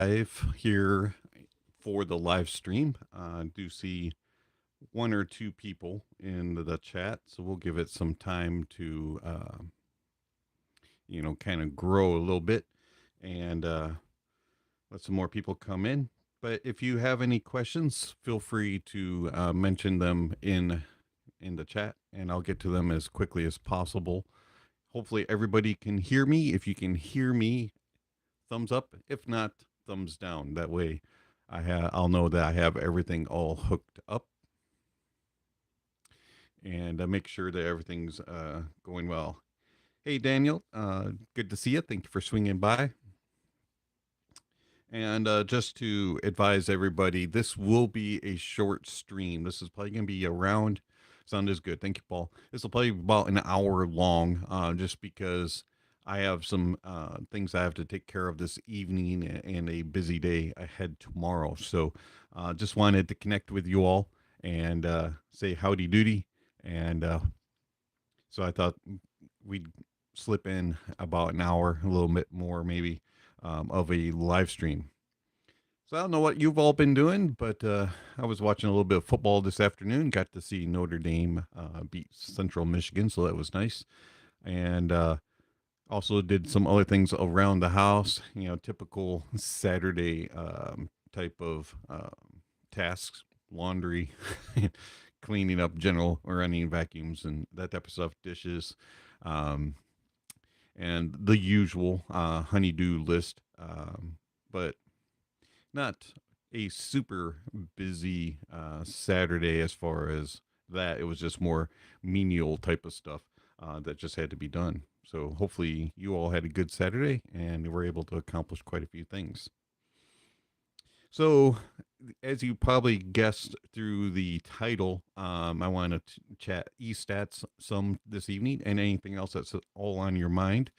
live here for the live stream. I do see one or two people in the chat, so we'll give it some time to, kind of grow a little bit and let some more people come in. But if you have any questions, feel free to mention them in the chat, and I'll get to them as quickly as possible. Hopefully, everybody can hear me. If you can hear me, thumbs up. If not, thumbs down. That way, I'll know that I have everything all hooked up, and make sure that everything's going well. Hey, Daniel, good to see you. Thank you for swinging by. And just to advise everybody, this will be a short stream. This is probably going to be around. Sound is good. Thank you, Paul. This will probably be about an hour long, just because I have some things I have to take care of this evening and a busy day ahead tomorrow. So just wanted to connect with you all and say howdy doody. And so I thought we'd slip in about an hour, a little bit more maybe, of a live stream. So I don't know what you've all been doing, but I was watching a little bit of football this afternoon. Got to see Notre Dame beat Central Michigan, so that was nice. And also did some other things around the house, typical Saturday type of tasks, laundry, cleaning up, general running vacuums, and that type of stuff, dishes. And the usual honeydew list, but not a super busy Saturday as far as that. It was just more menial type of stuff that just had to be done. So hopefully you all had a good Saturday and were able to accomplish quite a few things. So, as you probably guessed through the title, I want to chat eStats some this evening and anything else that's all on your mind.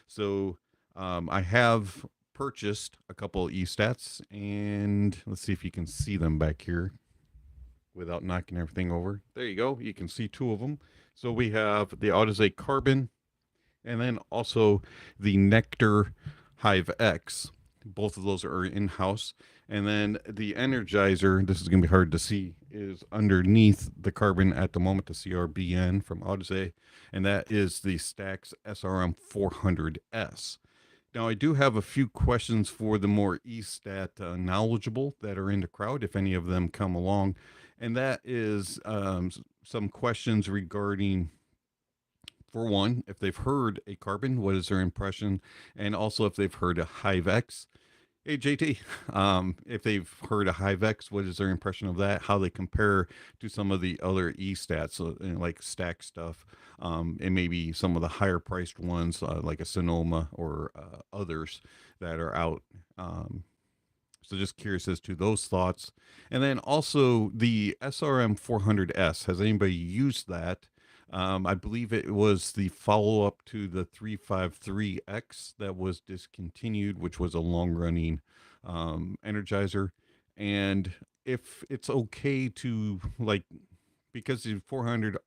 So, I have purchased a couple of eStats, and let's see if you can see them back here without knocking everything over. There you go. You can see two of them. So, we have the Audeze Carbon and then also the Nectar Hive X. Both of those are in-house. And then the Energizer, this is going to be hard to see, is underneath the Carbon at the moment, the CRBN from Audeze, and that is the Stax SRM 400S. Now, I do have a few questions for the more eStat knowledgeable that are in the crowd, if any of them come along, and that is some questions regarding, for one, if they've heard a Carbon, what is their impression? And also if they've heard a Hive X. Hey, JT, if they've heard a Hive X, what is their impression of that? How they compare to some of the other eStats, like stack stuff, and maybe some of the higher priced ones, like a Sonoma or others that are out. So just curious as to those thoughts. And then also the SRM 400S, has anybody used that? I believe it was the follow up to the 353X that was discontinued, which was a long running Energizer. And if it's okay to, like, because the 400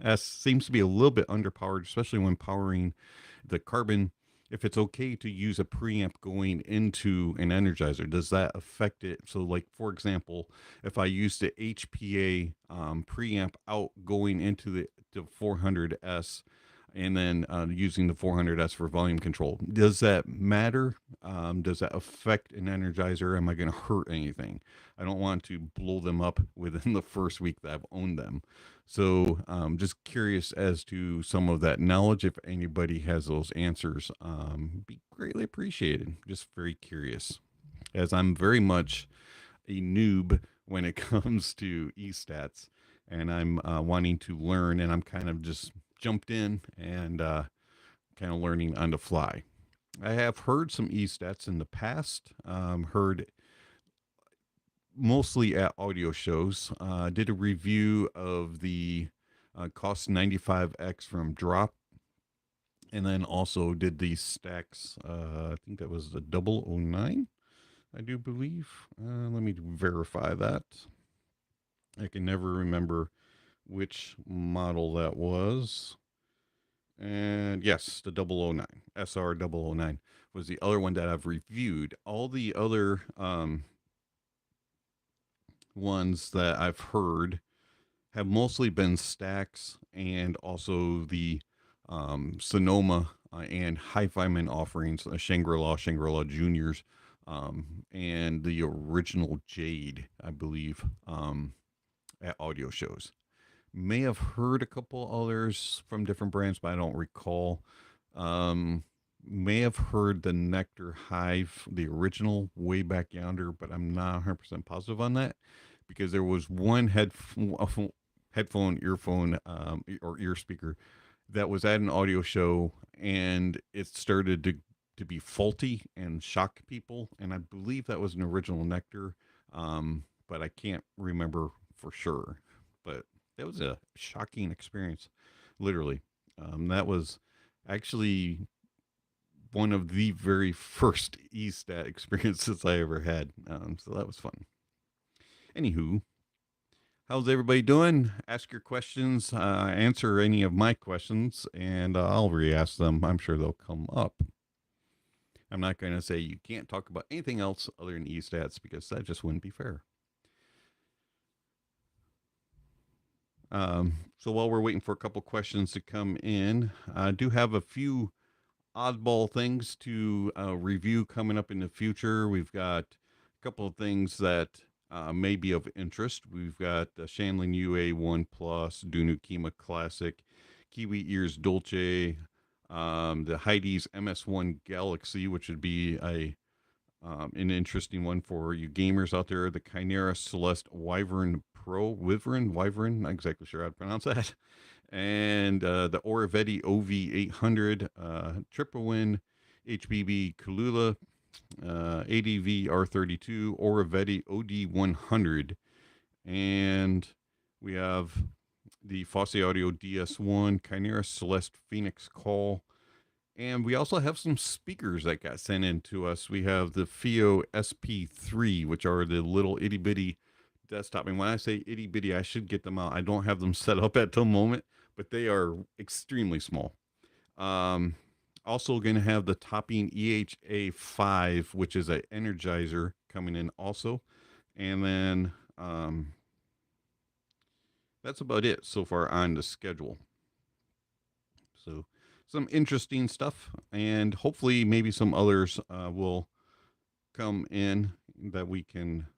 S seems to be a little bit underpowered, especially when powering the Carbon. If it's okay to use a preamp going into an Energizer, does that affect it? So, like, for example, if I use the HPA preamp out going into the 400S and then using the 400S for volume control, does that matter? Does that affect an Energizer? Am I going to hurt anything? I don't want to blow them up within the first week that I've owned them. So just curious as to some of that knowledge. If anybody has those answers, be greatly appreciated. Just very curious, as I'm very much a noob when it comes to eStats, and I'm wanting to learn, and I'm kind of just jumped in and kind of learning on the fly. I have heard some eStats in the past, heard mostly at audio shows. Did a review of the Cost 95X from Drop, and then also did the Stax, I think that was the 009, I do believe. Let me verify that. I can never remember which model that was. And yes, the 009, SR 009 was the other one that I've reviewed. All the other ones that I've heard have mostly been stacks, and also the Sonoma and Hi-Fi Man offerings, Shangri-La Juniors, and the original Jade, I believe, at audio shows. May have heard a couple others from different brands, but I don't recall. May have heard the Nectar Hive, the original, way back yonder, but I'm not 100% positive on that, because there was one headphone, earphone, or ear speaker that was at an audio show, and it started to be faulty and shock people. And I believe that was an original Nectar, but I can't remember for sure. But that was a shocking experience, literally. That was actually one of the very first eStat experiences I ever had. So that was fun. Anywho, how's everybody doing? Ask your questions, answer any of my questions, and I'll re-ask them. I'm sure they'll come up. I'm not going to say you can't talk about anything else other than eStats, because that just wouldn't be fair. So while we're waiting for a couple questions to come in, I do have a few oddball things to review coming up in the future. We've got a couple of things that may be of interest. We've got the Shanlin UA1 Plus, Dunu Kima Classic, Kiwi Ears Dolce, the Heidi's MS1 Galaxy, which would be an interesting one for you gamers out there. The Chimera Celeste Wyvern Pro, Wyvern, not exactly sure how to pronounce that. And the Oravetti OV800, Triple Win, HBB Kalula, ADV R32, Oravetti OD100. And we have the Fosse Audio DS1, Chimera Celeste Phoenix Call. And we also have some speakers that got sent in to us. We have the FIO SP3, which are the little itty bitty desktop. And when I say itty bitty, I should get them out. I don't have them set up at the moment, but they are extremely small. Also going to have the Topping EHA5, which is an Energizer, coming in also. And then that's about it so far on the schedule. So some interesting stuff, and hopefully maybe some others will come in that we can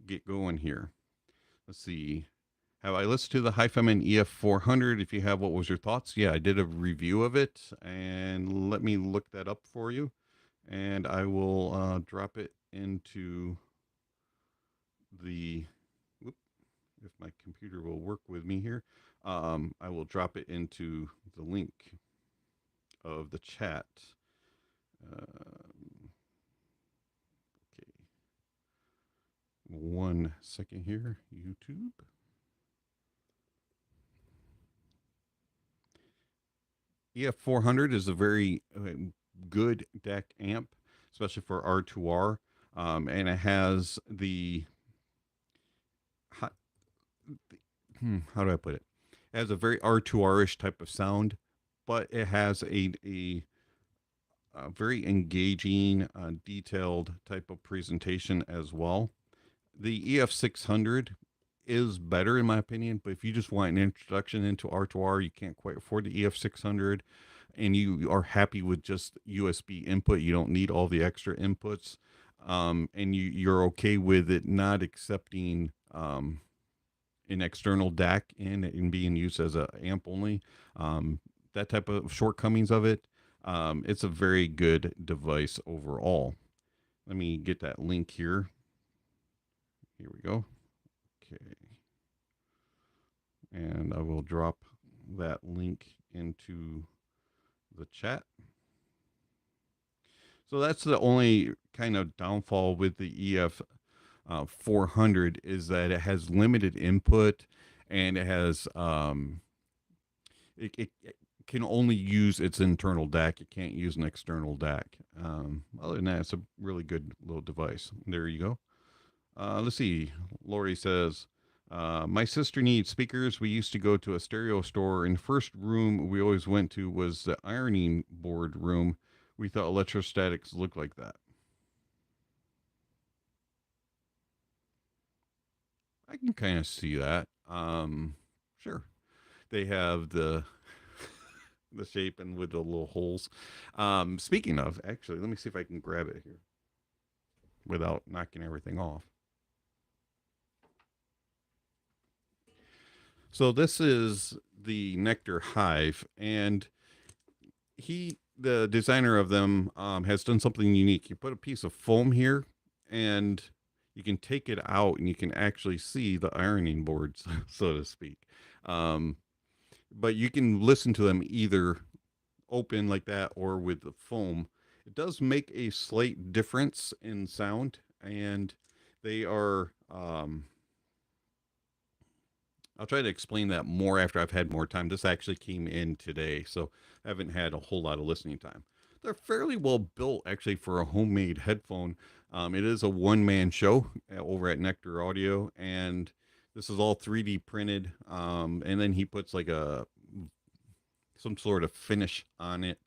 get going here. Let's see. Have I listened to the Hi-Fi-Man EF400? If you have, what was your thoughts? Yeah, I did a review of it, and let me look that up for you, and I will drop it into the, if my computer will work with me here, I will drop it into the link of the chat. Okay. 1 second here, YouTube. EF400 is a very good DAC amp, especially for R2R, and it has how do I put it? It has a very R2R-ish type of sound, but it has a very engaging, detailed type of presentation as well. The EF600 is better in my opinion, but if you just want an introduction into R2R, you can't quite afford the EF600, and you are happy with just USB input, you don't need all the extra inputs, and you're okay with it not accepting an external DAC in being used as an amp only, that type of shortcomings of it, it's a very good device overall. Let me get that link here. Here we go. Okay. And I will drop that link into the chat. So that's the only kind of downfall with the EF 400 is that it has limited input, and it has it can only use its internal DAC. It can't use an external DAC. Other than that, it's a really good little device. There you go. Let's see. Lori says, My sister needs speakers. We used to go to a stereo store, and the first room we always went to was the ironing board room. We thought electrostatics looked like that. I can kind of see that. Sure. They have the shape and with the little holes. Speaking of, actually, let me see if I can grab it here without knocking everything off. So this is the Nectar Hive, and the designer of them, has done something unique. You put a piece of foam here, and you can take it out, and you can actually see the ironing boards, so to speak. Um, but you can listen to them either open like that or with the foam. It does make a slight difference in sound, and they are. I'll try to explain that more after I've had more time. This actually came in today, so I haven't had a whole lot of listening time. They're fairly well built, actually, for a homemade headphone. It is a one-man show over at Nectar Audio, and this is all 3D printed. And then he puts like some sort of finish on it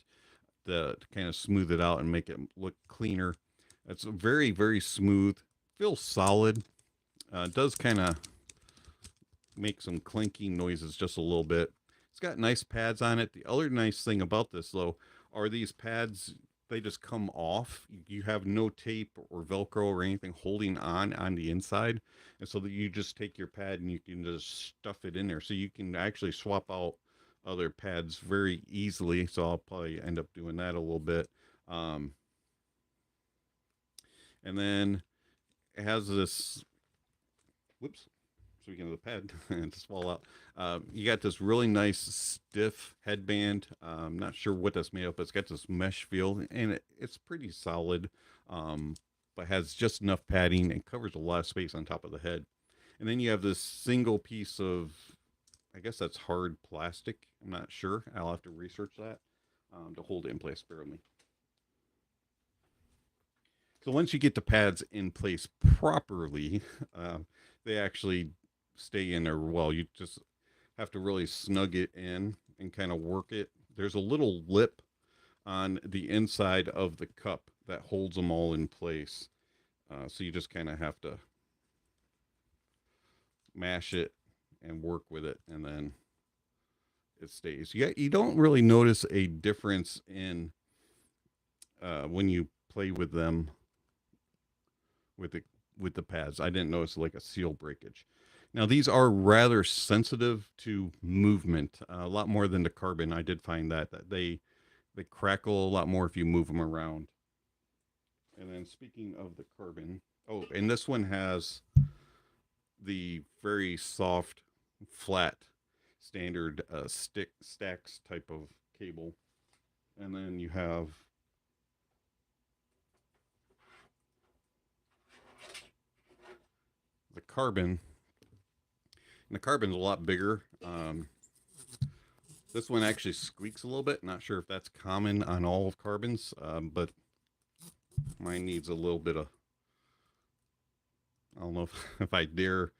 to kind of smooth it out and make it look cleaner. It's very, very smooth. Feels solid. It does kind of make some clinking noises just a little bit. It's got nice pads on it. The other nice thing about this, though, are these pads. They just come off. You have no tape or Velcro or anything holding on the inside. And so that you just take your pad and you can just stuff it in there. So you can actually swap out other pads very easily. So I'll probably end up doing that a little bit. And then it has this, whoops, speaking of the pad, to swallow out. You got this really nice stiff headband. I'm not sure what that's made of, but it's got this mesh feel, and it's pretty solid, but has just enough padding and covers a lot of space on top of the head. And then you have this single piece of, I guess that's hard plastic. I'm not sure. I'll have to research that to hold it in place fairly. So once you get the pads in place properly, they actually stay in there well. You just have to really snug it in and kind of work it. There's a little lip on the inside of the cup that holds them all in place. So you just kind of have to mash it and work with it, and then it stays. You don't really notice a difference in when you play with them with the pads. I didn't notice like a seal breakage. Now these are rather sensitive to movement, a lot more than the carbon. I did find that they crackle a lot more if you move them around. And then speaking of the carbon, oh, and this one has the very soft, flat, standard stacks type of cable. And then you have the carbon. And the carbon's a lot bigger. This one actually squeaks a little bit. Not sure if that's common on all of carbons, but mine needs a little bit of, I don't know if I dare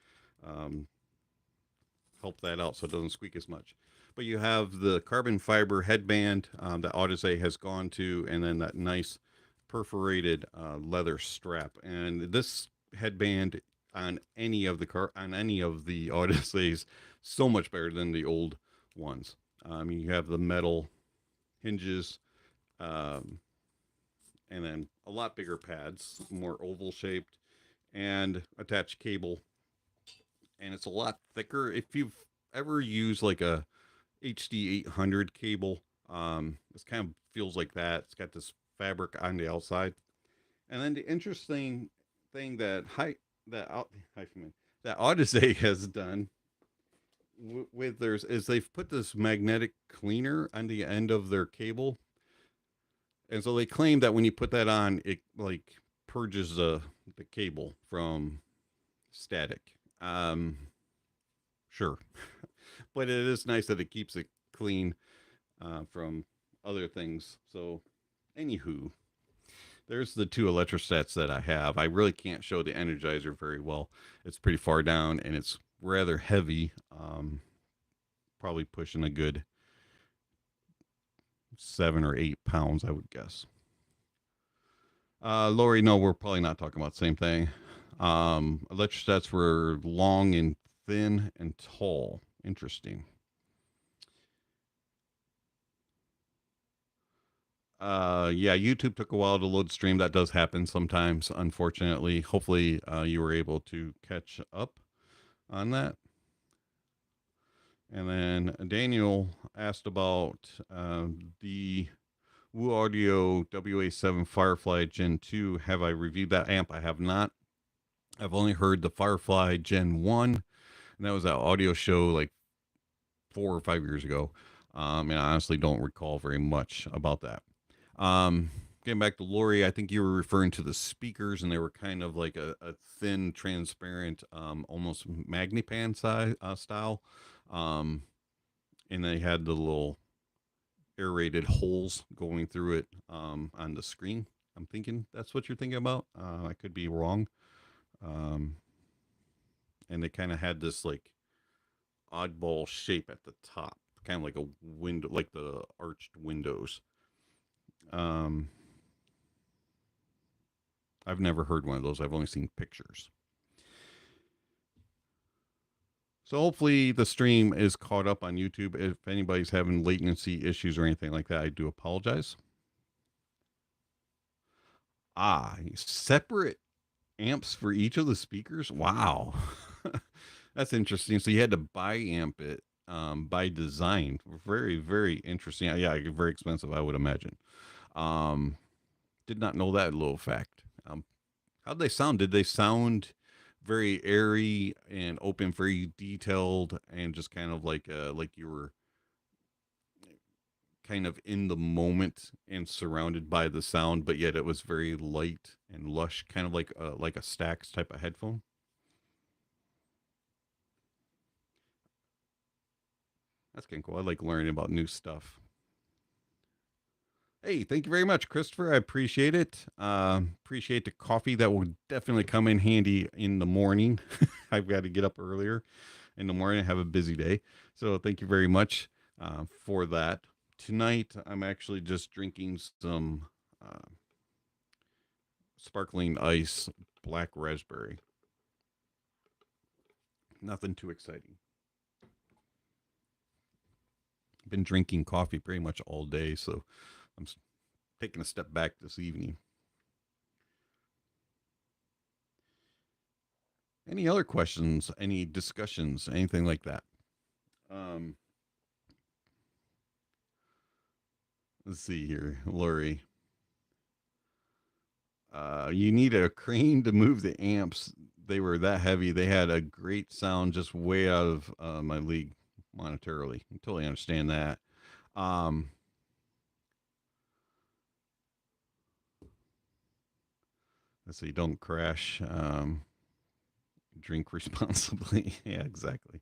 help that out so it doesn't squeak as much. But you have the carbon fiber headband that Audeze has gone to, and then that nice perforated leather strap. And this headband on any of the Audeze's so much better than the old ones. You have the metal hinges, and then a lot bigger pads, more oval shaped, and attached cable. And it's a lot thicker. If you've ever used like a HD 800 cable, this kind of feels like that. It's got this fabric on the outside. And then the interesting thing that Audeze has done with theirs is they've put this magnetic cleaner on the end of their cable, and so they claim that when you put that on, it like purges the cable from static. Sure, but it is nice that it keeps it clean from other things. So, anywho, there's the two electrostats that I have. I really can't show the Energizer very well. It's pretty far down, and it's rather heavy. Probably pushing a good 7 or 8 pounds, I would guess. Lori, no, we're probably not talking about the same thing. Electrostats were long and thin and tall. Interesting. Yeah, YouTube took a while to load stream. That does happen sometimes, unfortunately. Hopefully, you were able to catch up on that. And then Daniel asked about the Woo Audio WA7 Firefly Gen 2. Have I reviewed that amp? I have not. I've only heard the Firefly Gen 1, and that was that audio show like 4 or 5 years ago. And I honestly don't recall very much about that. Getting back to Lori, I think you were referring to the speakers, and they were kind of like a thin, transparent, almost Magnipan style. And they had the little aerated holes going through it on the screen. I'm thinking that's what you're thinking about. I could be wrong. And they kind of had this like oddball shape at the top, kind of like a window, like the arched windows. I've never heard one of those. I've only seen pictures. So hopefully the stream is caught up on YouTube. If anybody's having latency issues or anything like that, I do apologize. Separate amps for each of the speakers? Wow. That's interesting. So you had to buy amp it by design. Very, very interesting. Yeah, very expensive, I would imagine. Did not know that little fact. How'd they sound? Did they sound very airy and open, very detailed, and just kind of like you were kind of in the moment and surrounded by the sound, but yet it was very light and lush, kind of like a Stax type of headphone? That's kind of cool. I like learning about new stuff. Hey, thank you very much, Christopher. I appreciate it. Appreciate the coffee. That will definitely come in handy in the morning. I've got to get up earlier in the morning. I have a busy day. So thank you very much for that. Tonight, I'm actually just drinking some sparkling ice black raspberry. Nothing too exciting. I've been drinking coffee pretty much all day, so I'm taking a step back this evening. Any other questions? Any discussions? Anything like that? Let's see here, Lori. You need a crane to move the amps. They were that heavy. They had a great sound, just way out of my league monetarily. I totally understand that. Let's see. Don't crash. Drink responsibly. Yeah, exactly.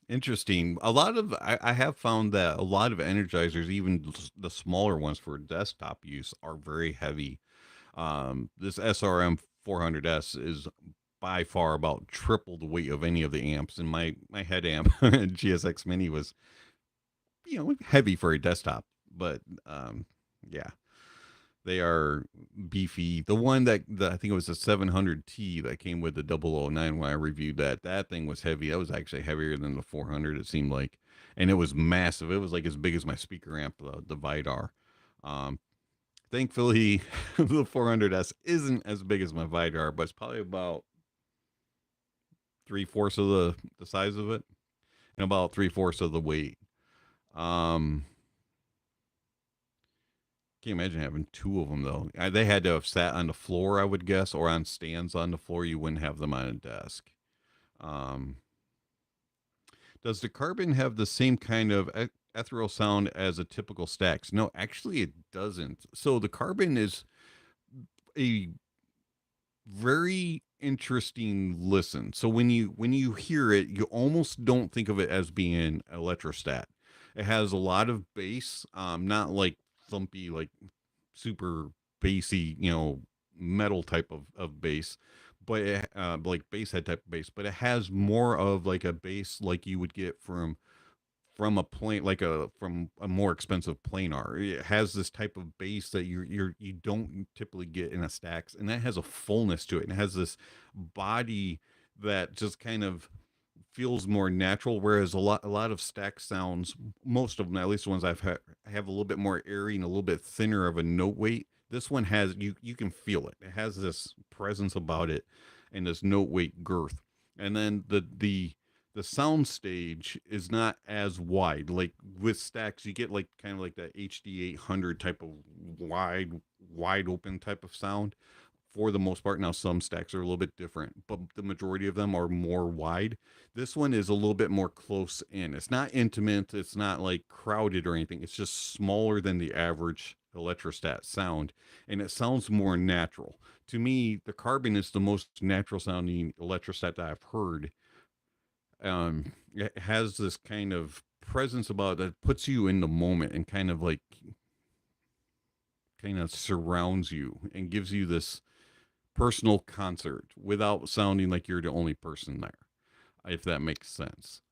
Interesting. I have found that a lot of energizers, even the smaller ones for desktop use, are very heavy. This SRM 400S is by far about triple the weight of any of the amps, and my head amp GSX Mini was heavy for a desktop, but yeah, they are beefy. The one that I think it was the 700T that came with the 009 when I reviewed that thing was heavy. That was actually heavier than the 400, it seemed like. And it was massive. It was like as big as my speaker amp, the Vidar. Thankfully, the 400S isn't as big as my Vidar, but it's probably about 3/4 of the size of it and about 3/4 of the weight. Can't imagine having two of them though. They had to have sat on the floor, I would guess, or on stands on the floor. You wouldn't have them on a desk. Does the Carbon have the same kind of ethereal sound as a typical Stax? No, actually, it doesn't. So the Carbon is a very interesting listen. So when you hear it, you almost don't think of it as being electrostat. It has a lot of bass, not like thumpy, like super bassy, metal type of bass, but like bass head type of bass, but it has more of like a bass like you would get from a plane, like a from a more expensive planar. It has this type of bass that you don't typically get in a Stax, and that has a fullness to it, and it has this body that just kind of feels more natural. Whereas a lot of Stax sounds, most of them, at least the ones I've had, have a little bit more airy and a little bit thinner of a note weight. This one has, you can feel it. It has this presence about it and this note weight girth. And then the sound stage is not as wide. Like with Stax, you get like kind of like that HD 800 type of wide open type of sound for the most part. Now some Stacks are a little bit different, but the majority of them are more wide. This one is a little bit more close in. It's not intimate, it's not like crowded or anything. It's just smaller than the average electrostat sound, and it sounds more natural. To me, the Carbon is the most natural sounding electrostat that I've heard. It has this kind of presence about it that puts you in the moment and kind of like kind of surrounds you and gives you this personal concert without sounding like you're the only person there, if that makes sense.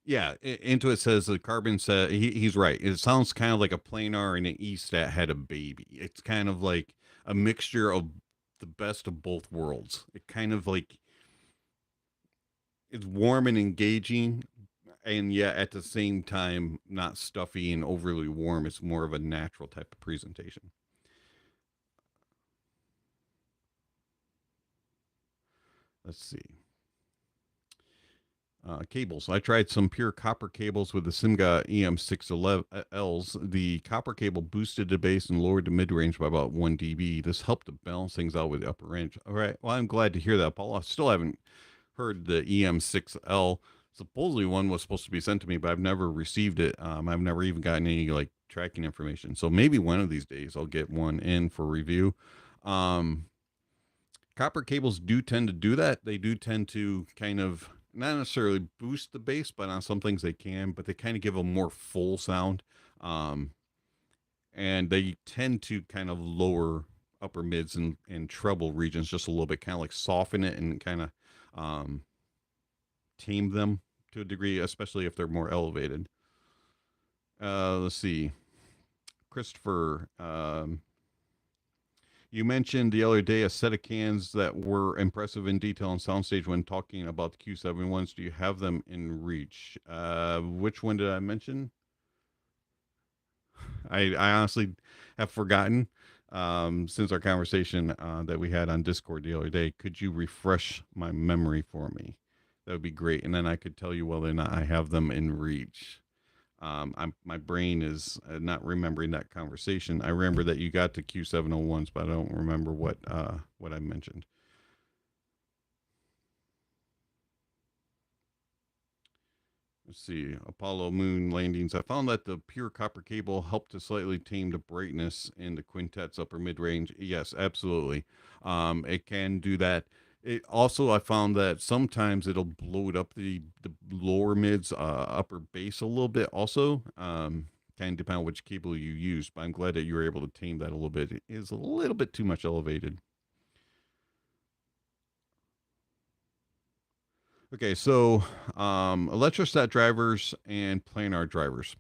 Yeah, Into It says the Carbon said he's right. It sounds kind of like a planar and an East that had a baby. It's kind of like a mixture of the best of both worlds. It kind of like it's warm and engaging, and yet at the same time not stuffy and overly warm. It's more of a natural type of presentation. Let's see. Cables. I tried some pure copper cables with the Simga EM611Ls. The copper cable boosted the bass and lowered the mid range by about 1 dB. This helped to balance things out with the upper range. All right. Well, I'm glad to hear that, Paul. I still haven't heard the EM6L. Supposedly one was supposed to be sent to me, but I've never received it. I've never even gotten any like tracking information. So maybe one of these days I'll get one in for review. Um, Copper cables do tend to do that. They do tend to kind of not necessarily boost the bass, but on some things they can, but they kind of give a more full sound. Um, and they tend to kind of lower upper mids and treble regions just a little bit, kind of like soften it and kind of um, tame them to a degree, especially if they're more elevated. Let's see. Christopher, you mentioned the other day a set of cans that were impressive in detail on soundstage when talking about the Q71s. Do you have them in reach? Which one did I mention? I honestly have forgotten since our conversation that we had on Discord the other day. Could you refresh my memory for me? That would be great. And then I could tell you whether or not I have them in reach. My brain is not remembering that conversation. I remember that you got to Q701s, but I don't remember what I mentioned. Let's see. Apollo moon landings. I found that the pure copper cable helped to slightly tame the brightness in the quintet's upper mid range. Yes, absolutely. It can do that. It also, I found that sometimes it'll blow it up the lower mids, upper bass a little bit. Also, kind of depend on which cable you use. But I'm glad that you were able to tame that a little bit. It is a little bit too much elevated. Okay, so electrostat drivers and planar drivers.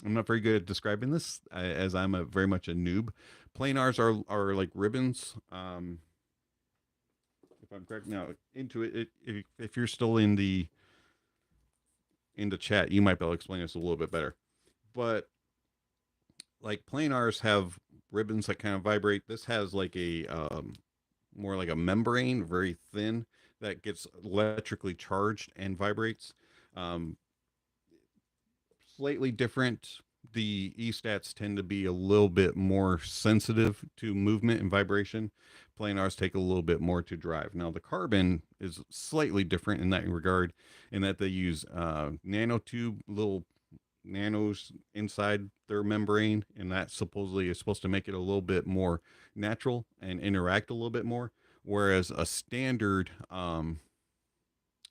I'm not very good at describing this as I'm a very much a noob. Planars are like ribbons. If I'm correct now, into it, if you're still in the chat, you might be able to explain this a little bit better. But like planars have ribbons that kind of vibrate. This has like a more like a membrane, very thin, that gets electrically charged and vibrates. Um, Slightly different. The E-stats tend to be a little bit more sensitive to movement and vibration. Planars take a little bit more to drive. Now, the Carbon is slightly different in that regard, in that they use nanotube, little nanos inside their membrane, and that supposedly is supposed to make it a little bit more natural and interact a little bit more. Whereas a standard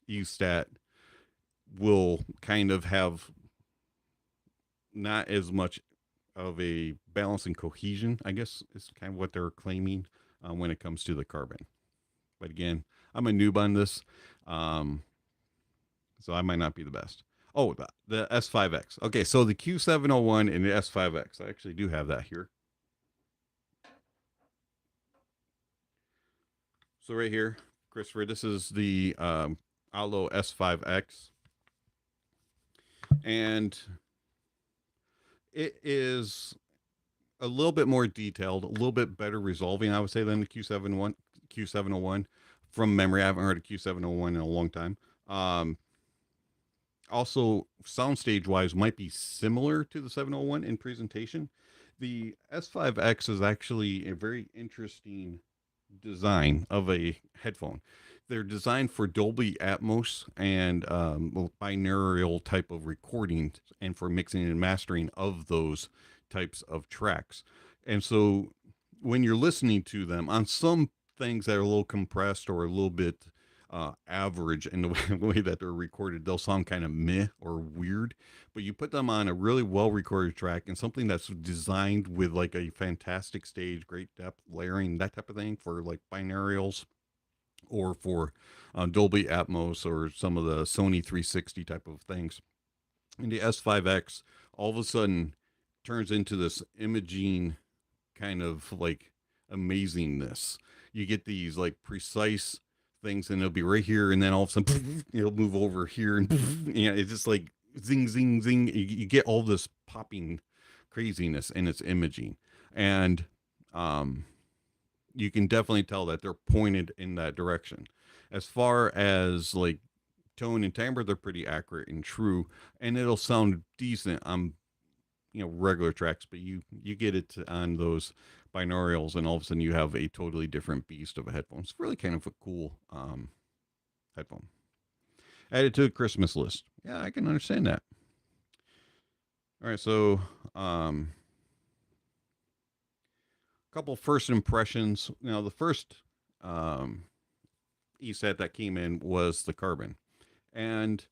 E-stat will kind of have not as much of a balance and cohesion, I guess is kind of what they're claiming when it comes to the carbon. But again, I'm a noob on this, um, so I might not be the best. Oh, the S5X. Okay, so the Q701 and the S5X. I actually do have that here. So right here, Christopher, this is the Allo S5X, and it is a little bit more detailed, a little bit better resolving, I would say, than the Q701 from memory. I haven't heard a Q701 in a long time. Also, soundstage wise, might be similar to the 701 in presentation. The S5X is actually a very interesting design of a headphone. They're designed for Dolby Atmos and binaural type of recording and for mixing and mastering of those types of tracks. And so when you're listening to them on some things that are a little compressed or a little bit average in the way that they're recorded, they'll sound kind of meh or weird. But you put them on a really well recorded track and something that's designed with like a fantastic stage, great depth, layering, that type of thing for like binaurals or for Dolby Atmos or some of the Sony 360 type of things. And the S5X all of a sudden turns into this imaging kind of like amazingness. You get these like precise things, and it'll be right here, and then all of a sudden it'll move over here, and it's just like zing, zing, zing. You get all this popping craziness in its imaging, and you can definitely tell that they're pointed in that direction. As far as like tone and timbre, they're pretty accurate and true, and it'll sound decent on regular tracks, but you get it on those binaurals, and all of a sudden you have a totally different beast of a headphone. It's really kind of a cool headphone. Added to a Christmas list. Yeah, I can understand that. All right, so couple first impressions. Now, the first ESAT that came in was the Carbon, and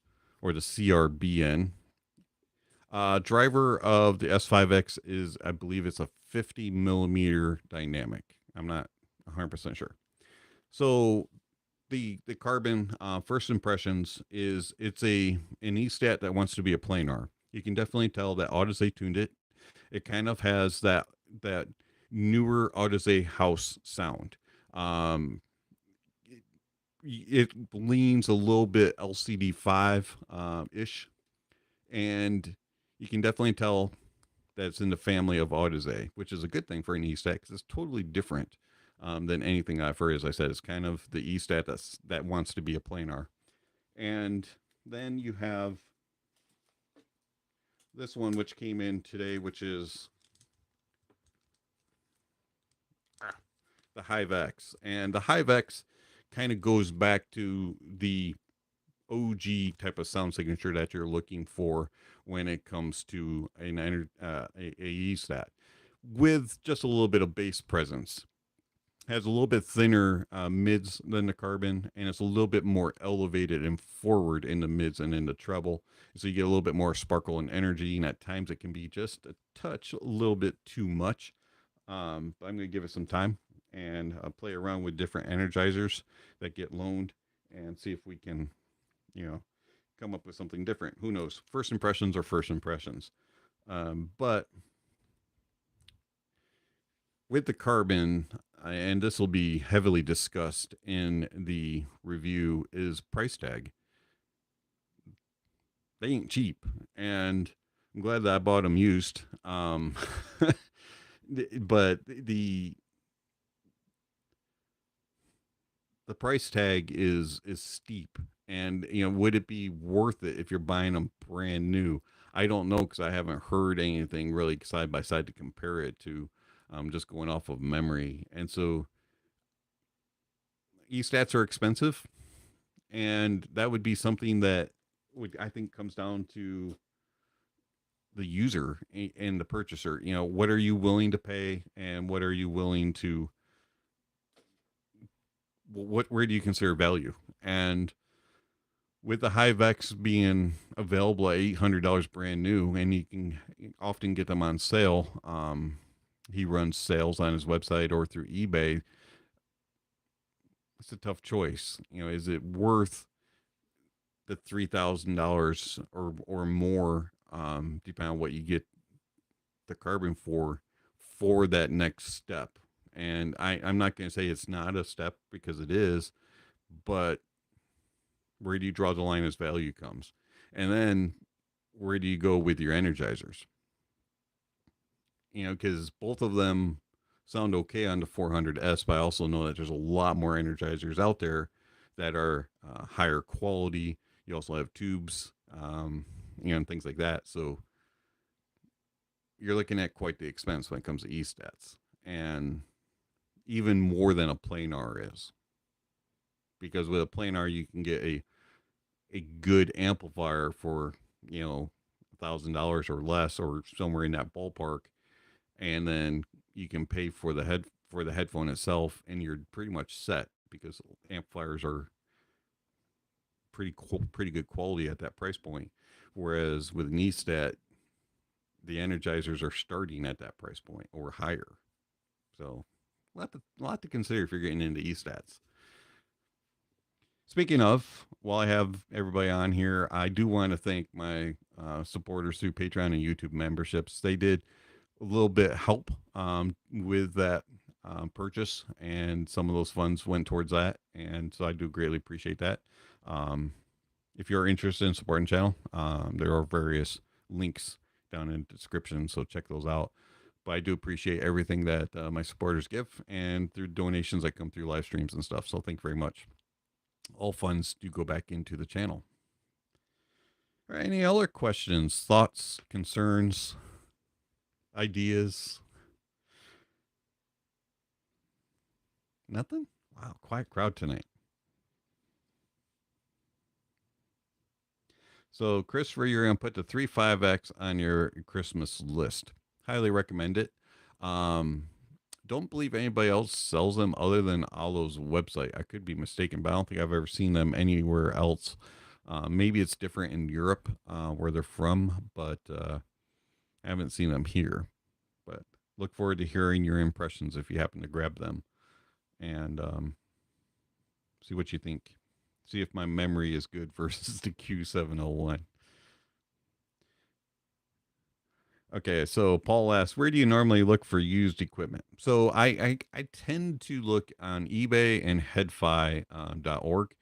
or the CRBN. Driver of the S5X is, I believe, it's a 50 millimeter dynamic. I'm not 100% sure. So the Carbon first impressions is it's an ESAT that wants to be a planar. You can definitely tell that Audeze tuned it. It kind of has that newer Audeze house sound. It leans a little bit LCD5 ish, and you can definitely tell that it's in the family of Audeze, which is a good thing for an ESAT because it's totally different than anything I've heard. As I said, it's kind of the ESAT that wants to be a planar. And then you have this one, which came in today, which is the Hive X. And the Hive X kind of goes back to the OG type of sound signature that you're looking for when it comes to a ESAT, with just a little bit of bass presence. Has a little bit thinner mids than the Carbon, and it's a little bit more elevated and forward in the mids and in the treble. So you get a little bit more sparkle and energy, and at times it can be just a touch, a little bit too much. But I'm going to give it some time and play around with different energizers that get loaned and see if we can, come up with something different. Who knows? First impressions are first impressions. But with the Carbon, and this will be heavily discussed in the review, is price tag. They ain't cheap, and I'm glad that I bought them used. But the price tag is steep, and would it be worth it if you're buying them brand new? I don't know, because I haven't heard anything really side by side to compare it to. Just going off of memory, and so ESATs are expensive, and that would be something that would, I think, comes down to the user and the purchaser. What are you willing to pay, and what are you willing to where do you consider value? And with the HiveX being available at $800 brand new, and you can often get them on sale. He runs sales on his website or through eBay. It's a tough choice. You know, is it worth the $3,000 or more, depending on what you get the carbon for that next step? And I'm not going to say it's not a step, because it is, but where do you draw the line as value comes? And then where do you go with your energizers? You know, because both of them sound okay on the 400S, but I also know that there's a lot more energizers out there that are higher quality. You also have tubes, you know, and things like that. So you're looking at quite the expense when it comes to E-stats, and even more than a planar is. Because with a planar, you can get a good amplifier for, you know, $1,000 or less, or somewhere in that ballpark, and then you can pay for the headphone itself, and you're pretty much set, because amplifiers are pretty good quality at that price point. Whereas with an E-stat, the energizers are starting at that price point or higher. So a lot to consider if you're getting into E-stats. Speaking of, while I have everybody on here, I do want to thank my supporters through Patreon and YouTube memberships. They did a little bit help with that purchase, and some of those funds went towards that, and so I do greatly appreciate that. Um, if you're interested in supporting the channel, there are various links down in the description, so check those out. But I do appreciate everything that my supporters give, and through donations that come through live streams and stuff. So thank you very much. All funds do go back into the channel. All right, any other questions, thoughts, concerns, ideas? Nothing? Wow, quiet crowd tonight. So, Christopher, you're going to put the 35X on your Christmas list. Highly recommend it. Don't believe anybody else sells them other than Allo's website. I could be mistaken, but I don't think I've ever seen them anywhere else. Maybe it's different in Europe, where they're from, but I haven't seen them here. But look forward to hearing your impressions if you happen to grab them, and see what you think. See if my memory is good versus the Q701. Okay, so Paul asks, where do you normally look for used equipment? So I tend to look on eBay and headfi.org.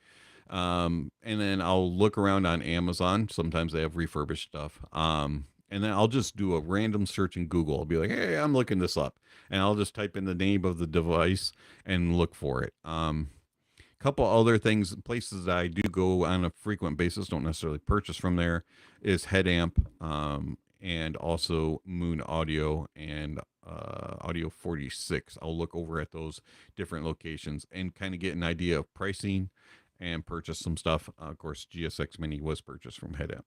And then I'll look around on Amazon. Sometimes they have refurbished stuff. And then I'll just do a random search in Google. I'll be like, hey, I'm looking this up. And I'll just type in the name of the device and look for it. Couple other things, places that I do go on a frequent basis, don't necessarily purchase from there, is Headamp, and also Moon Audio and Audio 46. I'll look over at those different locations and kind of get an idea of pricing and purchase some stuff. Of course, GSX Mini was purchased from Headamp.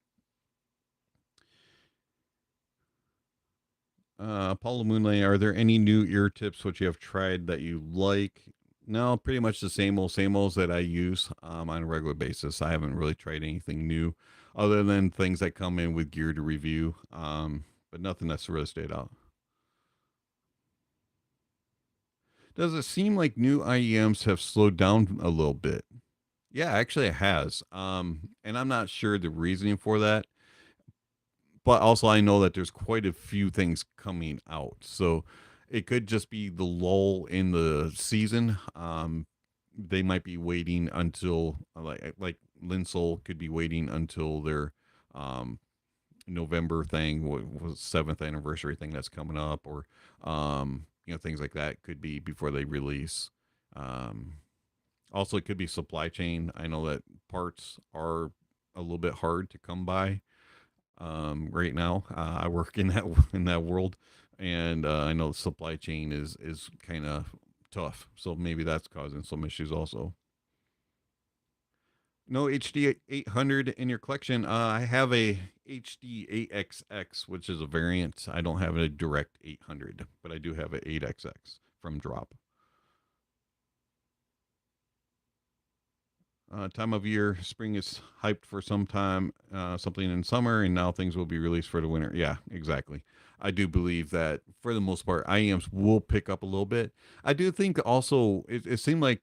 Paula Moonlay, are there any new ear tips which you have tried that you like? No, pretty much the same olds that I use on a regular basis. I haven't really tried anything new other than things that come in with gear to review, but nothing that's really stayed out. Does it seem like new IEMs have slowed down a little bit? Yeah, actually it has. And I'm not sure the reasoning for that, but also I know that there's quite a few things coming out. So it could just be the lull in the season. They might be waiting until like Linsol could be waiting until their November thing, was 7th anniversary thing that's coming up, or you know, things like that could be before they release. Also, it could be supply chain. I know that parts are a little bit hard to come by right now. I work in that world, and I know the supply chain is kind of tough. So maybe that's causing some issues also. No HD 800 in your collection. I have a HD 8XX, which is a variant. I don't have a direct 800, but I do have a 8XX from Drop. time of year. Spring is hyped for some time, something in summer, and now things will be released for the winter. Yeah, exactly. I do believe that for the most part, IEMs will pick up a little bit. I do think also it seemed like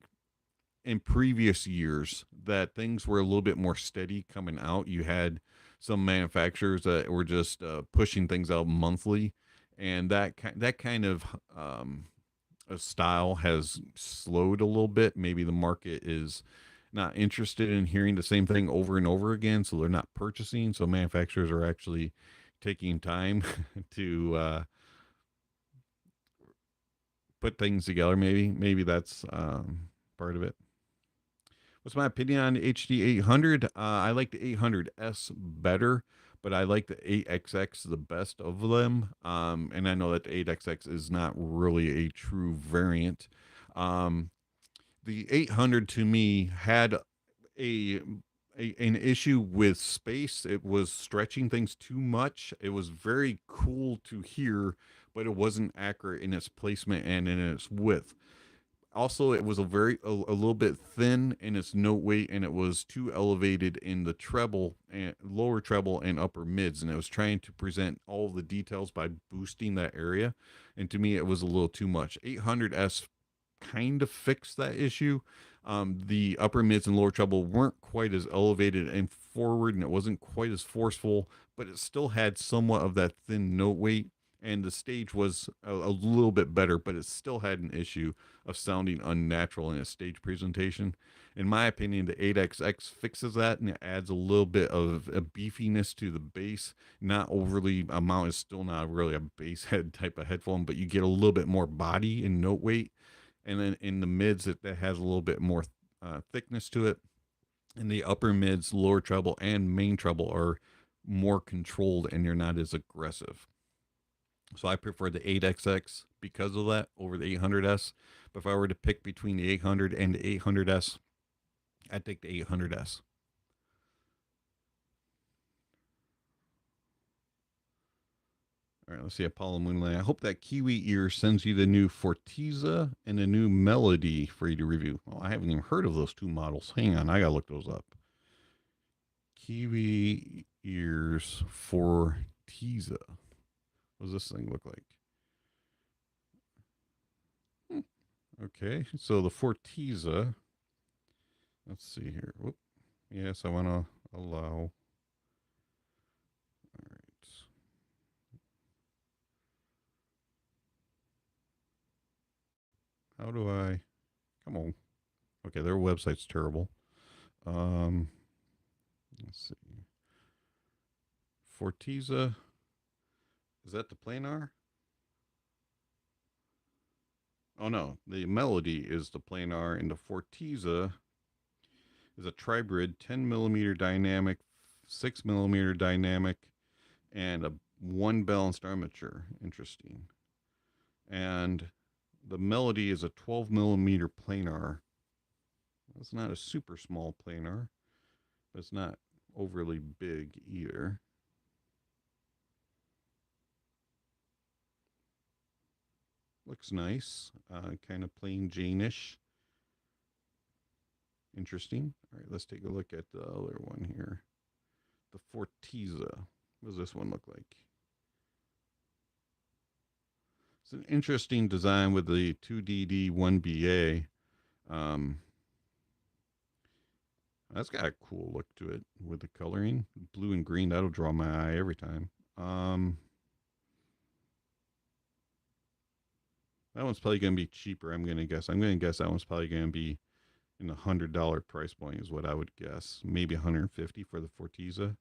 in previous years that things were a little bit more steady coming out. You had some manufacturers that were just pushing things out monthly, and that kind of a style has slowed a little bit. Maybe the market is not interested in hearing the same thing over and over again, so they're not purchasing. So manufacturers are actually taking time to put things together. Maybe that's part of it. What's my opinion on the HD 800? I like the 800S better, but I like the 8XX the best of them. And I know that the 8XX is not really a true variant. Um, the 800 to me had a, an issue with space. It was stretching things too much. It was very cool to hear, but it wasn't accurate in its placement and in its width. Also, it was a little bit thin in its note weight, and it was too elevated in the treble and lower treble and upper mids, and it was trying to present all the details by boosting that area, and to me it was a little too much. 800S kind of fixed that issue. The upper mids and lower treble weren't quite as elevated and forward, and it wasn't quite as forceful, but it still had somewhat of that thin note weight. And the stage was a little bit better, but it still had an issue of sounding unnatural in its stage presentation. In my opinion, the 8XX fixes that and it adds a little bit of a beefiness to the bass. Not overly amount, is still not really a bass head type of headphone, but you get a little bit more body and note weight. And then in the mids, that has a little bit more thickness to it. And the upper mids, lower treble, and main treble are more controlled and you're not as aggressive. So I prefer the 8XX because of that over the 800S. But if I were to pick between the 800 and the 800S, I'd take the 800S. All right, let's see. Apollo Moonlight. I hope that Kiwi Ear sends you the new Forteza and the new Melody for you to review. Well, I haven't even heard of those two models. Hang on, I gotta look those up. Kiwi Ears Forteza. What does this thing look like? Okay, so the Forteza. Let's see here. Whoop. Yes, I want to allow. All right. How do I? Come on. Okay, their website's terrible. Let's see. Forteza. Is that the planar? Oh no, the Melody is the planar, and the Forteza is a tribrid 10 millimeter dynamic, 6 millimeter dynamic, and a one balanced armature. Interesting. And the Melody is a 12 millimeter planar. It's not a super small planar, but it's not overly big either. Looks nice, kind of plain Jane-ish. Interesting. All right, let's take a look at the other one here. The Forteza. What does this one look like? It's an interesting design with the 2DD 1BA. That's got a cool look to it with the coloring. Blue and green, that'll draw my eye every time. That one's probably going to be cheaper, I'm going to guess. I'm going to guess that one's probably going to be in the $100 price point is what I would guess. Maybe $150 for the Forteza.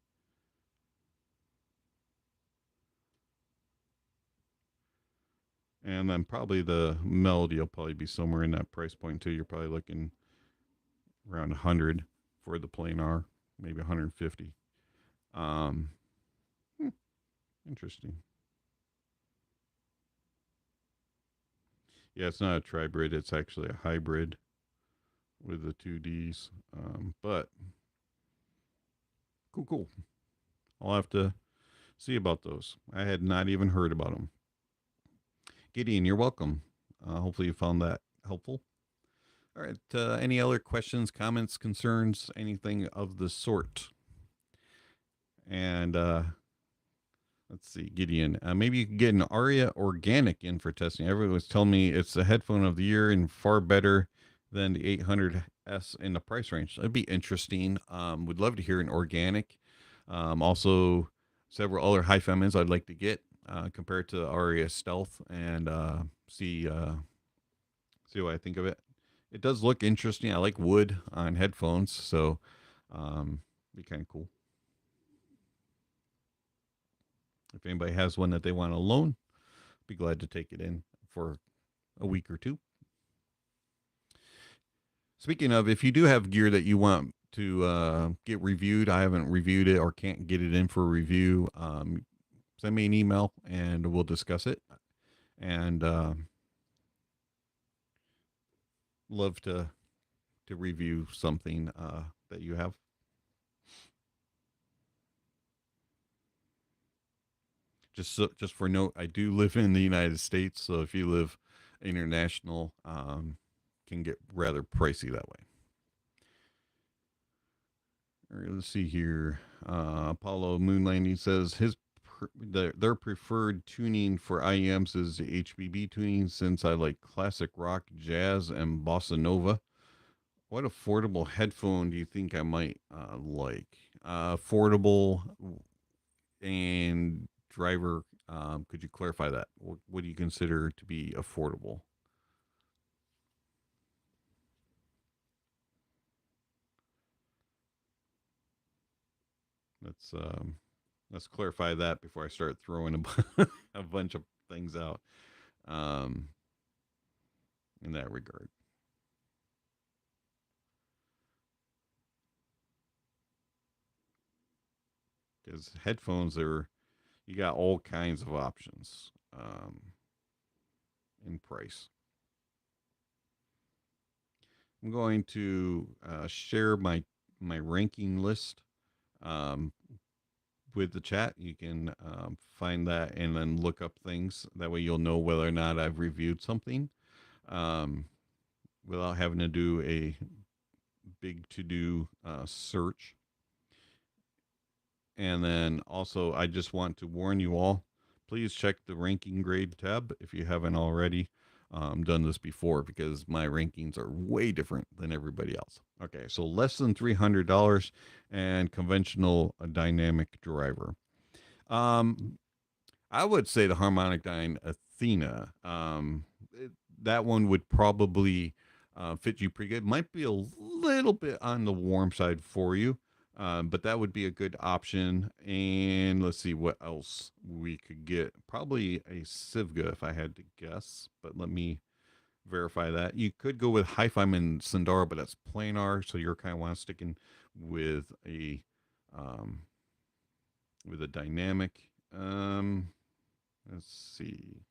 And then probably the Melody will probably be somewhere in that price point too. You're probably looking around 100 for the planar, maybe 150. Interesting. Yeah, it's not a tribrid. It's actually a hybrid with the 2Ds. But cool. I'll have to see about those. I had not even heard about them. Gideon, you're welcome. Hopefully you found that helpful. All right. Any other questions, comments, concerns, anything of the sort? And let's see, Gideon. Maybe you could get an Aria Organic in for testing. Everyone was telling me it's the headphone of the year and far better than the 800S in the price range. That'd be interesting. Would love to hear an organic. Also, several other high femins I'd like to get compared to the Aria Stealth and see what I think of it. It does look interesting. I like wood on headphones, so be kind of cool. If anybody has one that they want to loan, be glad to take it in for a week or two. Speaking of, if you do have gear that you want to get reviewed, I haven't reviewed it or can't get it in for review, send me an email and we'll discuss it. And love to review something that you have. Just for note, I do live in the United States, so if you live international, can get rather pricey that way. All right, let's see here. Apollo Moon Landing says their preferred tuning for IEMs is the HBB tuning, since I like classic rock, jazz, and bossa nova. What affordable headphone do you think I might like? Affordable and driver. Could you clarify that? What do you consider to be affordable? Let's clarify that before I start throwing a bunch of things out in that regard. Because headphones you got all kinds of options in price. I'm going to share my ranking list with the chat. You can find that and then look up things. That way you'll know whether or not I've reviewed something without having to do a big to-do search. And then also, I just want to warn you all, please check the ranking grade tab if you haven't already done this before, because my rankings are way different than everybody else. Okay, so less than $300 and conventional dynamic driver. I would say the Harmonic Dyne Athena. That one would probably fit you pretty good. Might be a little bit on the warm side for you. But that would be a good option. And let's see what else we could get. Probably a Sivga if I had to guess, but let me verify that. You could go with Hi-Fi and Sandara, but that's planar, so you're kind of want to sticking with a dynamic. Let's see.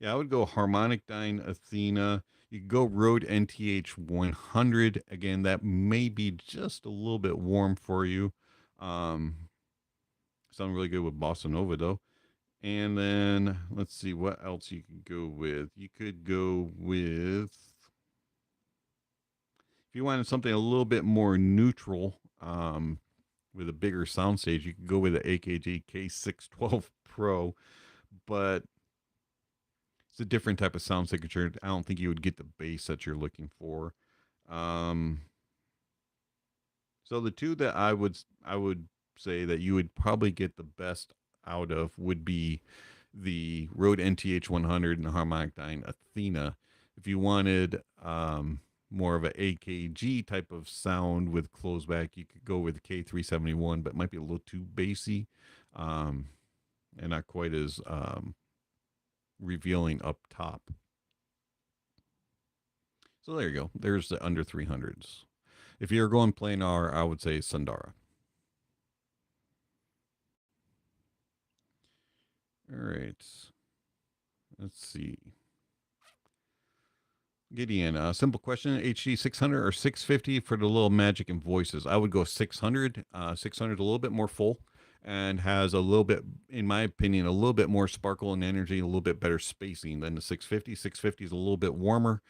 Yeah, I would go Harmonic Dyne Athena. You could go Rode NTH 100. Again, that may be just a little bit warm for you. Sound really good with Bossa Nova, though. And then let's see what else you could go with. You could go with, if you wanted something a little bit more neutral, with a bigger soundstage, you could go with the AKG K612 Pro. But it's a different type of sound signature. I don't think you would get the bass that you're looking for. So the two that I would say that you would probably get the best out of would be the Rode NTH 100 and the Harmonic Dyne Athena. If you wanted more of an AKG type of sound with closed back, you could go with the K371, but it might be a little too bassy and not quite as revealing up top. So there you go. There's the under 300s. If you're going planar, I would say Sandara. All right. Let's see. Gideon, simple question: HD 600 or 650 for the little magic and voices? I would go 600. 600 a little bit more full, and has a little bit, in my opinion, a little bit more sparkle and energy, a little bit better spacing than the 650. 650 is a little bit warmer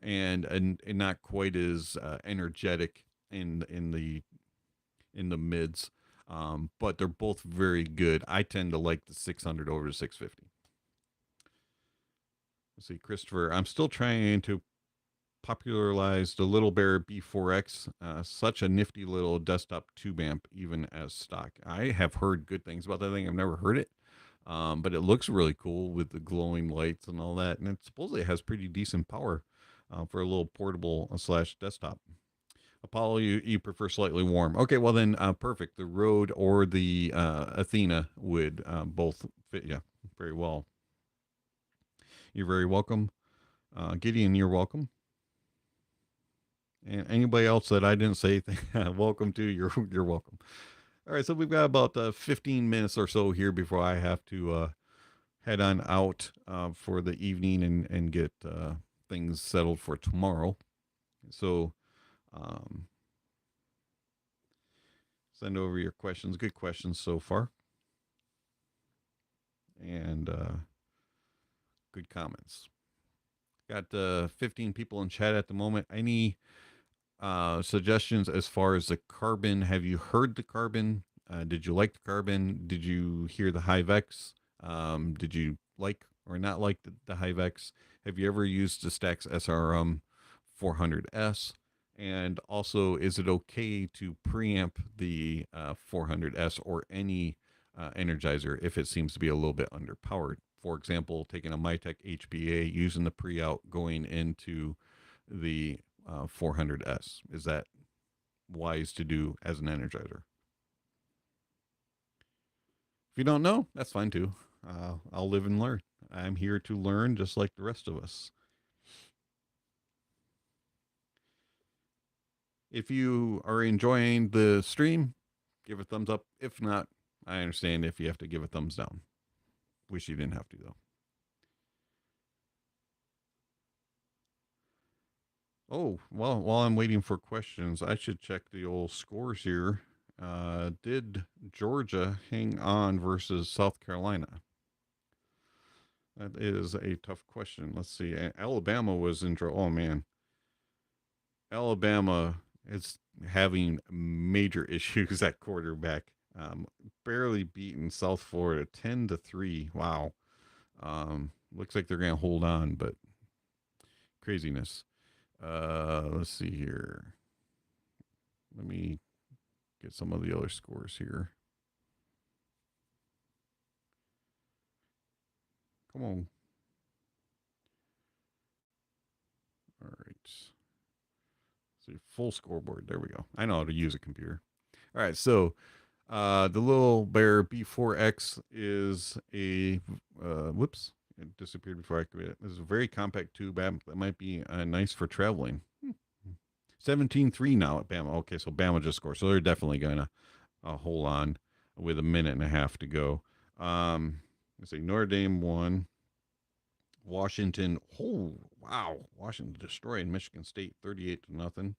and not quite as energetic in the mids. But they're both very good. I tend to like the 600 over the 650. Let's see, Christopher. I'm still trying to popularize the Little Bear B4X. Such a nifty little desktop tube amp, even as stock. I have heard good things about that thing. I've never heard it, but it looks really cool with the glowing lights and all that. And it supposedly has pretty decent power for a little portable slash desktop. Apollo, you prefer slightly warm. Okay, well then, perfect. The Rode or the Athena would both fit you very well. You're very welcome. Gideon, you're welcome. And anybody else that I didn't say, welcome to, you're welcome. All right, so we've got about 15 minutes or so here before I have to head on out for the evening and get things settled for tomorrow. So send over your questions. Good questions so far. And good comments. Got 15 people in chat at the moment. Any suggestions as far as the Carbon? Have you heard the Carbon? Did you like the Carbon? Did you hear the HiveX? Did you like or not like the HiveX? Have you ever used the Stax SRM 400S? And also, is it okay to preamp the 400S or any Energizer if it seems to be a little bit underpowered? For example, taking a Mytek HPA, using the pre-out going into the 400S. Is that wise to do as an Energizer? If you don't know, that's fine too. I'll live and learn. I'm here to learn just like the rest of us. If you are enjoying the stream, give a thumbs up. If not, I understand if you have to give a thumbs down. Wish you didn't have to, though. Oh, well, while I'm waiting for questions, I should check the old scores here. Did Georgia hang on versus South Carolina? That is a tough question. Let's see. Alabama was in trouble. Oh, man. Alabama is having major issues at quarterback. Barely beaten South Florida 10-3. Wow. Looks like they're going to hold on, but craziness. Let's see here. Let me get some of the other scores here. Come on. All right. See, full scoreboard. There we go. I know how to use a computer. All right. So the Little Bear B4X is a, whoops, it disappeared before I could get it. This is a very compact tube amp that might be nice for traveling. 17-3 now at Bama. Okay, so Bama just scored. So they're definitely going to hold on with a minute and a half to go. Let's see. Notre Dame won. Washington. Oh, wow. Washington destroyed Michigan State 38-0.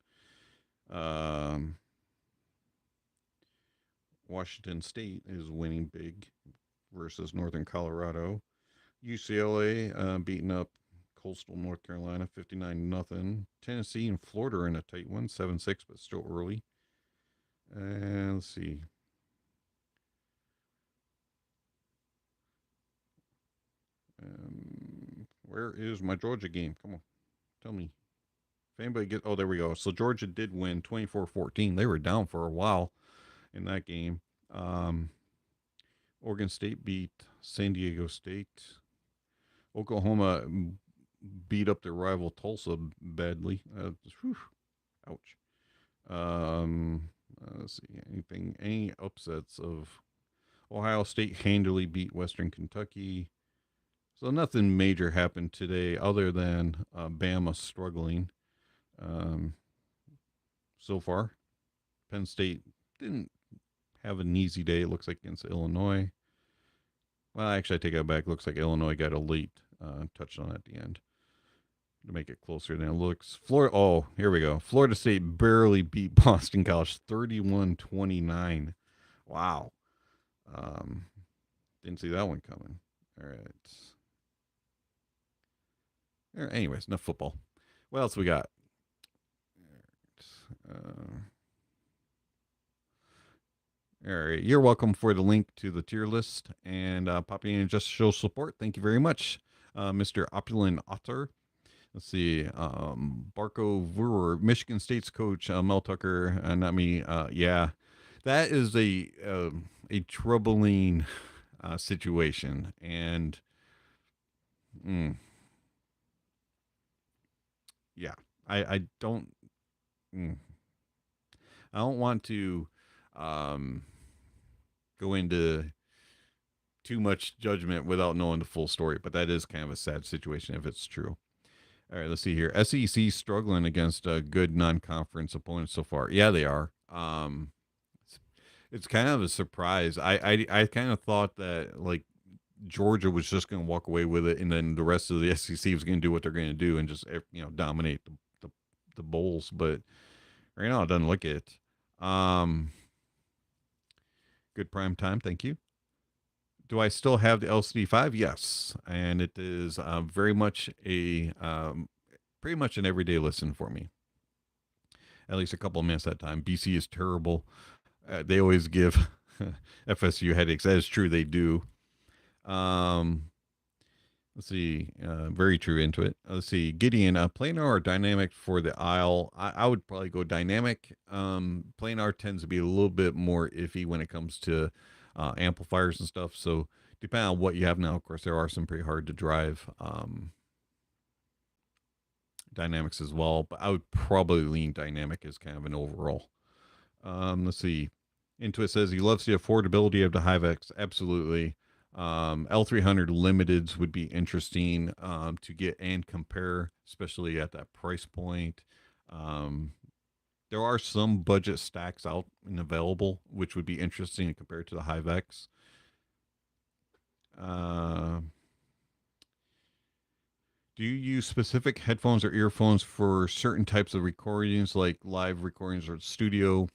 Washington State is winning big versus Northern Colorado. UCLA beating up Coastal North Carolina 59-0. Tennessee and Florida are in a tight one, 7-6, but still early. And let's see. Where is my Georgia game? Come on, tell me. If anybody gets, oh, there we go. So Georgia did win 24-14. They were down for a while in that game. Oregon State beat San Diego State. Oklahoma beat up their rival Tulsa badly. Ouch. Let's see. Any upsets of Ohio State handily beat Western Kentucky. So nothing major happened today other than Bama struggling so far. Penn State didn't have an easy day, it looks like, against Illinois. Well, actually, I take that back. Looks like Illinois got a late touchdown at the end to make it closer than it looks. Oh, here we go. Florida State barely beat Boston College 31-29. Wow. Um, didn't see that one coming. All right. Anyways, enough football. What else we got? Uh, all right. You're welcome for the link to the tier list and popping in just show support. Thank you very much, Mr. Opulent Otter. Let's see. Barco Vurer, Michigan State's coach, Mel Tucker, not me. Yeah, that is a troubling situation, and mm, yeah, I don't mm, I don't want to um, go into too much judgment without knowing the full story, but that is kind of a sad situation if it's true. All right, let's see here. SEC struggling against good non-conference opponents so far. Yeah, they are. It's, it's kind of a surprise. I kind of thought that like Georgia was just going to walk away with it, and then the rest of the SEC was going to do what they're going to do and just dominate the bowls. But right now, it doesn't look it. Um, good prime time. Thank you. Do I still have the LCD5? Yes, and it is very much a pretty much an everyday listen for me. At least a couple of minutes at a time. BC is terrible. They always give FSU headaches. That is true. They do. Um, let's see. Very true into it. Let's see. Gideon, planar or dynamic for the aisle? I would probably go dynamic. Planar tends to be a little bit more iffy when it comes to amplifiers and stuff. So depending on what you have now, of course, there are some pretty hard to drive dynamics as well. But I would probably lean dynamic as kind of an overall. Let's see. Intuit says he loves the affordability of the HiveX. Absolutely. L300 limiteds would be interesting to get and compare, especially at that price point. Um, there are some budget stacks out and available, which would be interesting compared to the HiveX. Uh, do you use specific headphones or earphones for certain types of recordings, like live recordings or studio?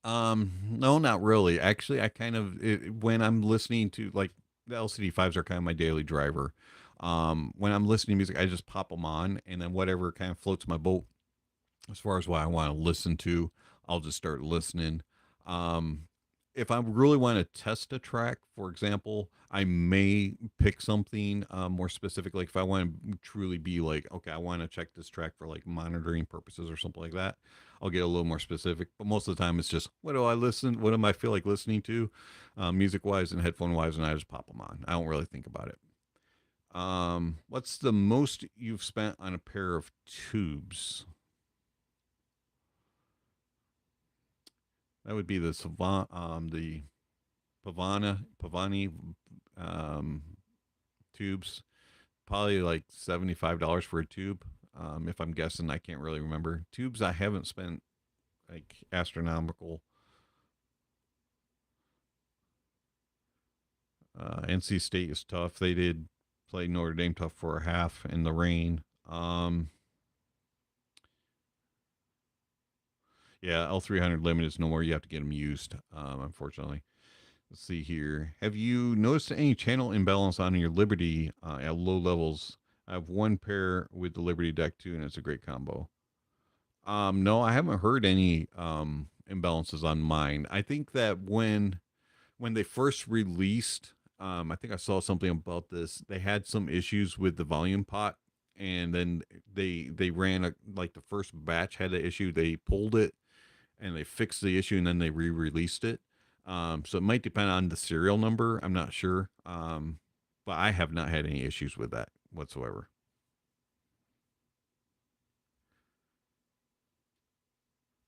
No, not really. Actually, I kind of when I'm listening to like the LCD5s are kind of my daily driver. When I'm listening to music, I just pop them on, and then whatever kind of floats my boat as far as what I want to listen to, I'll just start listening. Um, if I really want to test a track, for example, I may pick something more specific. Like if I want to truly be like, okay, I want to check this track for like monitoring purposes or something like that, I'll get a little more specific. But most of the time, it's just what do I listen? What am I feel like listening to, music wise and headphone wise, and I just pop them on. I don't really think about it. What's the most you've spent on a pair of tubes? That would be the Savant, the Pavani um, tubes. Probably like $75 for a tube. If I'm guessing, I can't really remember. Tubes, I haven't spent like astronomical. NC State is tough. They did play Notre Dame tough for a half in the rain. Yeah, L300 limit is no more. You have to get them used, unfortunately. Let's see here. Have you noticed any channel imbalance on your Liberty at low levels? I have one pair with the Liberty deck too, and it's a great combo. No, I haven't heard any imbalances on mine. I think that when they first released, I think I saw something about this. They had some issues with the volume pot, and then they ran like the first batch had an issue. They pulled it and they fixed the issue, and then they re-released it. So it might depend on the serial number. I'm not sure. But I have not had any issues with that whatsoever.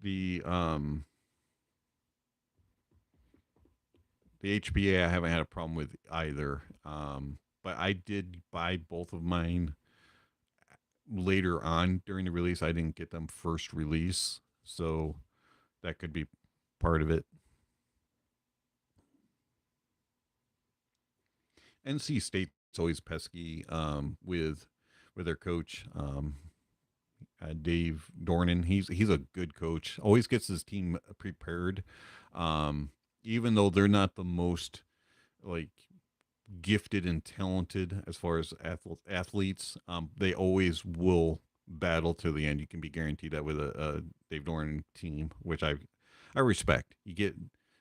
The the HPA I haven't had a problem with either. But I did buy both of mine later on during the release. I didn't get them first release, so that could be part of it. NC State's always pesky with their coach. Dave Dornan. He's a good coach. Always gets his team prepared. Um, even though they're not the most like gifted and talented as far as athletes, they always will battle to the end. You can be guaranteed that with a Dave Doran team, which I respect. You get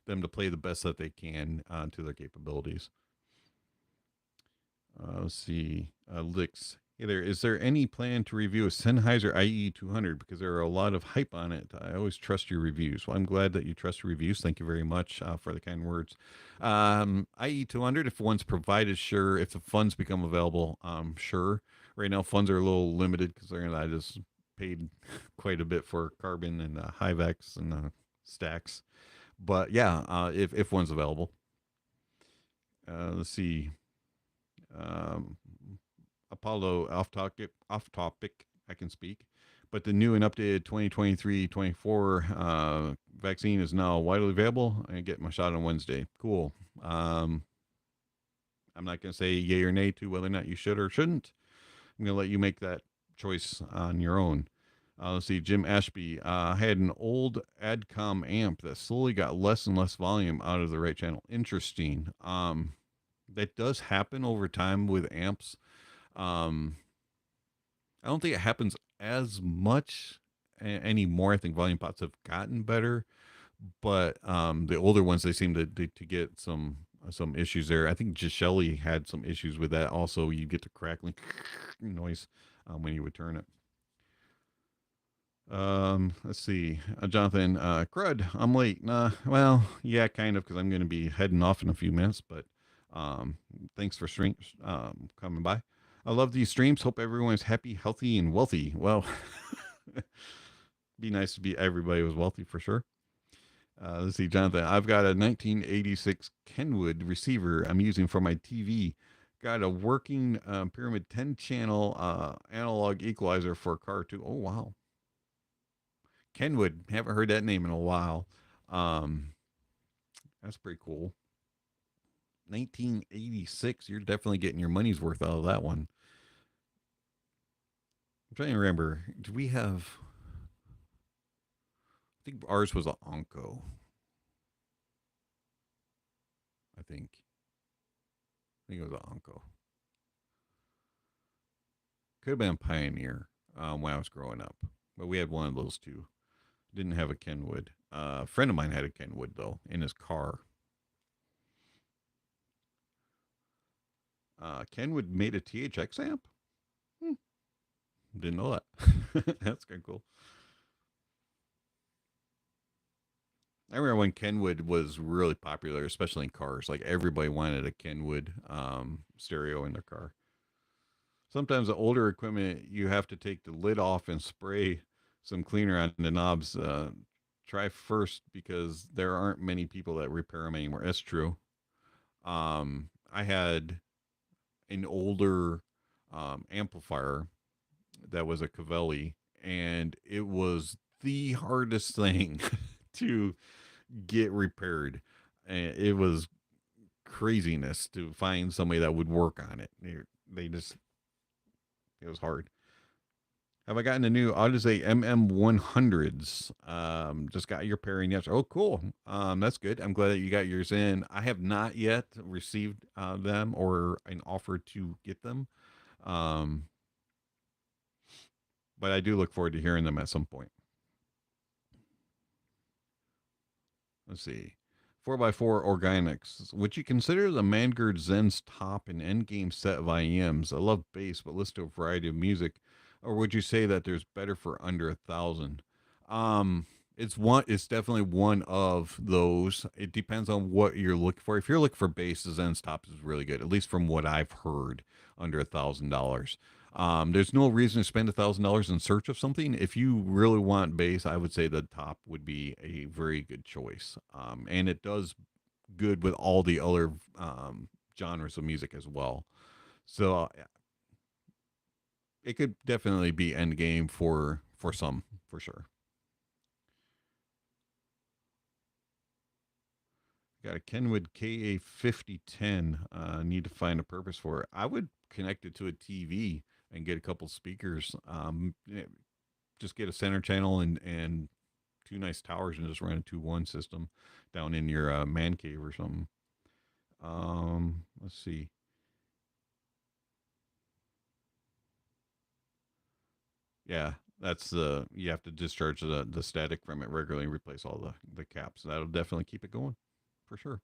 them to play the best that they can to their capabilities. Let's see. Licks. Hey there. Is there any plan to review a Sennheiser IE200? Because there are a lot of hype on it. I always trust your reviews. Well, I'm glad that you trust your reviews. Thank you very much for the kind words. IE200, if one's provided, sure. If the funds become available, sure. Right now, funds are a little limited because I just paid quite a bit for Carbon and Hivex and Stacks. But yeah, if one's available. Let's see. Um, Apollo off topic. I can speak, but the new and updated 2023-24 vaccine is now widely available. I get my shot on Wednesday. Cool. Um, I'm not going to say yay or nay to whether or not you should or shouldn't. I'm going to let you make that choice on your own. Let's see, Jim Ashby. I had an old Adcom amp that slowly got less and less volume out of the right channel. Interesting. That does happen over time with amps. Um, I don't think it happens as much anymore. I think volume pots have gotten better, but the older ones they seem to get some issues there. I think Gishelli had some issues with that. Also, you get the crackling noise when you would turn it. Let's see, Jonathan. Crud, I'm late. Nah, well, yeah, kind of, because I'm going to be heading off in a few minutes. But thanks for coming by. I love these streams. Hope everyone's happy, healthy, and wealthy. Well, be nice to be everybody was wealthy for sure. Let's see, Jonathan. I've got a 1986 Kenwood receiver I'm using for my TV. Got a working Pyramid 10 channel analog equalizer for a car too. Oh wow, Kenwood. Haven't heard that name in a while. Um, that's pretty cool. 1986. You're definitely getting your money's worth out of that one. I'm trying to remember. Do we have? I think ours was an Onco. I think. I think it was an Onco. Could have been a Pioneer when I was growing up, but we had one of those too. Didn't have a Kenwood. A friend of mine had a Kenwood though in his car. Kenwood made a THX amp. Didn't know that. That's kind of cool. I remember when Kenwood was really popular, especially in cars. Like everybody wanted a Kenwood stereo in their car. Sometimes the older equipment, you have to take the lid off and spray some cleaner on the knobs. Try first because there aren't many people that repair them anymore. That's true. I had an older amplifier that was a Cavelli, and it was the hardest thing to get repaired. And it was craziness to find somebody that would work on it. They just, it was hard. Have I gotten the new Audeze MM100s? Just got your pairing yesterday. Oh, cool. That's good. I'm glad that you got yours in. I have not yet received them or an offer to get them. But I do look forward to hearing them at some point. Let's see. 4x4 Organics. Would you consider the Mangard Zen's top and endgame set of IEMs? I love bass, but listen to a variety of music. Or would you say that there's better for under 1,000? It's definitely one of those. It depends on what you're looking for. If you're looking for bass, the Zen's top is really good, at least from what I've heard, under $1,000. There's no reason to spend $1,000 in search of something. If you really want bass, I would say the top would be a very good choice. And it does good with all the other genres of music as well. So it could definitely be end game for some, for sure. Got a Kenwood KA5010. Need to find a purpose for it. I would connect it to a TV and get a couple speakers. Just get a center channel and two nice towers and just run a 2-1 system down in your man cave or something. Let's see. Yeah, that's you have to discharge the static from it regularly and replace all the caps. That'll definitely keep it going for sure.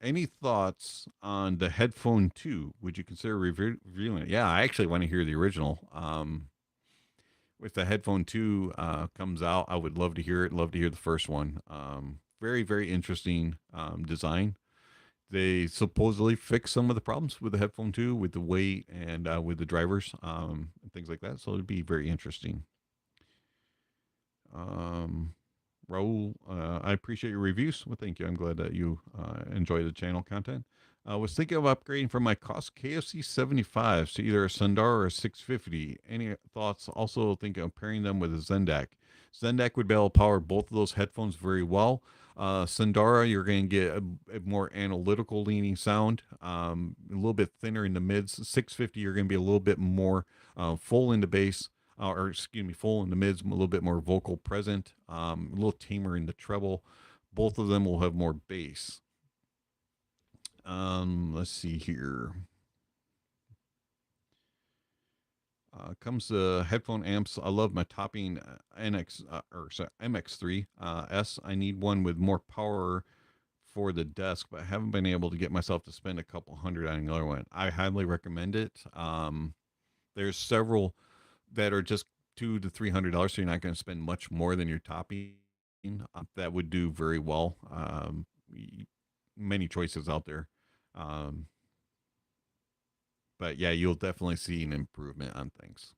Any thoughts on the headphone 2? Would you consider reviewing it? Yeah, I actually want to hear the original. If the headphone 2 comes out, I would love to hear it. Love to hear the first one. Very, very interesting design. They supposedly fixed some of the problems with the headphone 2, with the weight and with the drivers and things like that. So it'd be very interesting. Raul, I appreciate your reviews. Well, thank you. I'm glad that you enjoy the channel content. I was thinking of upgrading from my cost KFC 75s to either a Sundar or a 650. Any thoughts? Also thinking of pairing them with a Zendak. Zendak would be able to power both of those headphones very well. Sundara, you're going to get a more analytical leaning sound, a little bit thinner in the mids. 650, you're going to be a little bit more full in the bass, or excuse me, full in the mids, a little bit more vocal present, a little tamer in the treble. Both of them will have more bass. Let's see here. Comes the headphone amps. I love my topping MX3 S. I need one with more power for the desk, but I haven't been able to get myself to spend a couple hundred on another one. I highly recommend it. There's several that are just $200 to $300, so you're not going to spend much more than your topping. That would do very well. Many choices out there. But yeah, you'll definitely see an improvement on things.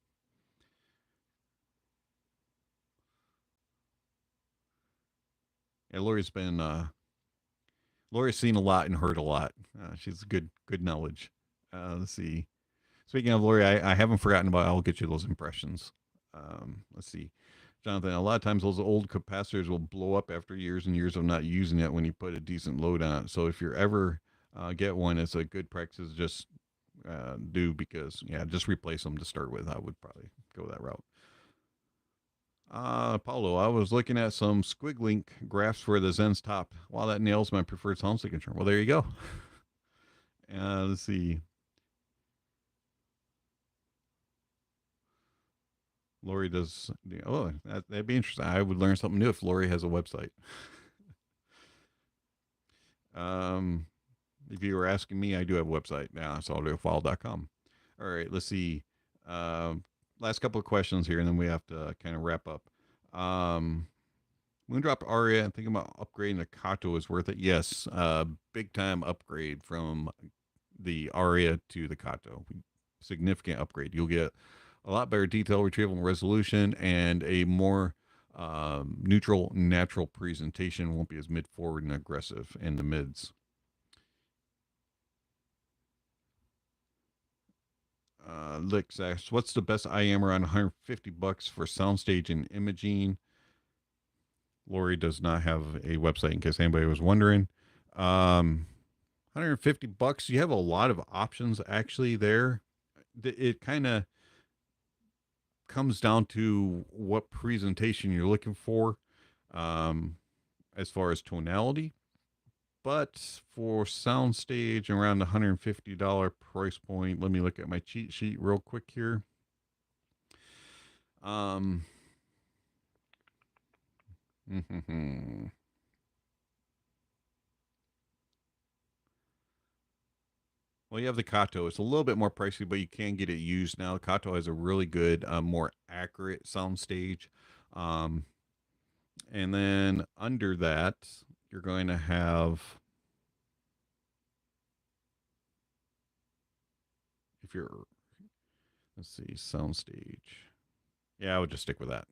Yeah, Lori's seen a lot and heard a lot. She's good knowledge. Let's see. Speaking of Lori, I haven't forgotten about. I'll get you those impressions. Let's see, Jonathan. A lot of times those old capacitors will blow up after years and years of not using it when you put a decent load on it. So if you're ever get one, it's a good practice. Just do, because yeah, just replace them to start with. I would probably go that route. Paulo, I was looking at some squig link graphs for the Zen's top. Wow, that nails my preferred sound signature. Well, there you go. Let's see. Lori does. Oh, that'd be interesting. I would learn something new if Lori has a website. If you were asking me, I do have a website now. It's audiophile.com. All right, let's see. Last couple of questions here, and then we have to kind of wrap up. Moondrop Aria, I'm thinking about upgrading the Kato is worth it. Yes, big time upgrade from the Aria to the Kato. Significant upgrade. You'll get a lot better detail retrieval and resolution, and a more neutral, natural presentation. Won't be as mid forward and aggressive in the mids. Licks asks, what's the best IM around $150 for soundstage and imaging? Lori does not have a website, in case anybody was wondering. $150. You have a lot of options actually there. It kind of comes down to what presentation you're looking for, as far as tonality. But for soundstage, around the $150 price point. Let me look at my cheat sheet real quick here. Well, you have the Kato. It's a little bit more pricey, but you can get it used now. The Kato has a really good, more accurate soundstage. And then under that, you're going to have, if you're, let's see, soundstage. Yeah, I would just stick with that.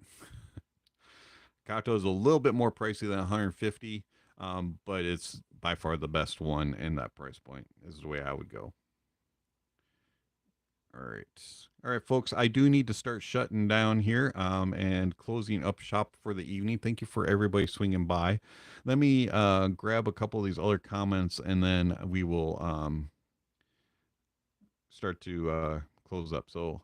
Kato is a little bit more pricey than 150, but it's by far the best one in that price point. Is the way I would go. All right, folks. I do need to start shutting down here and closing up shop for the evening. Thank you for everybody swinging by. Let me grab a couple of these other comments, and then we will start to close up. So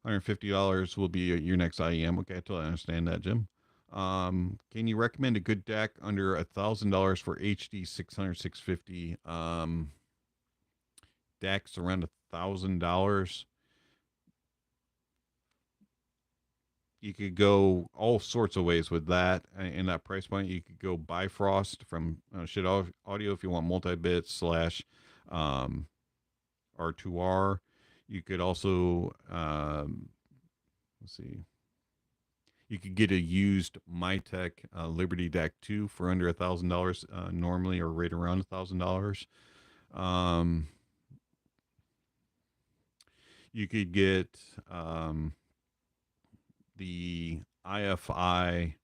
$150 will be your next IEM. Okay, I totally understand that, Jim. Can you recommend a good deck under $1,000 for HD 600 650? Decks around $1,000. You could go all sorts of ways with that in that price point. You could go Bifrost from Shit Audio if you want multi bit slash um, R2R. You could also let's see. You could get a used MyTech Liberty Deck 2 for under $1,000 normally, or right around $1,000. Um, you could get the IFI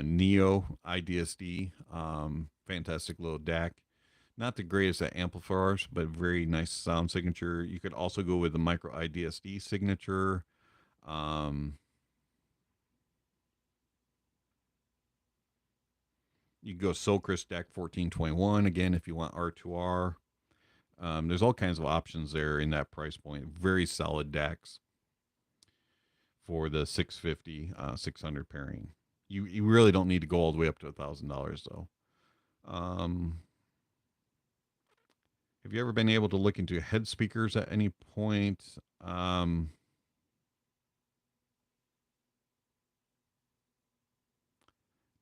Neo IDSD, fantastic little DAC. Not the greatest at amplifiers, but very nice sound signature. You could also go with the micro IDSD signature. You can go Solcris DAC 1421 again if you want R2R. There's all kinds of options there in that price point. Very solid DACs for the 650, 600 pairing. You really don't need to go all the way up to $1,000 though. Have you ever been able to look into head speakers at any point?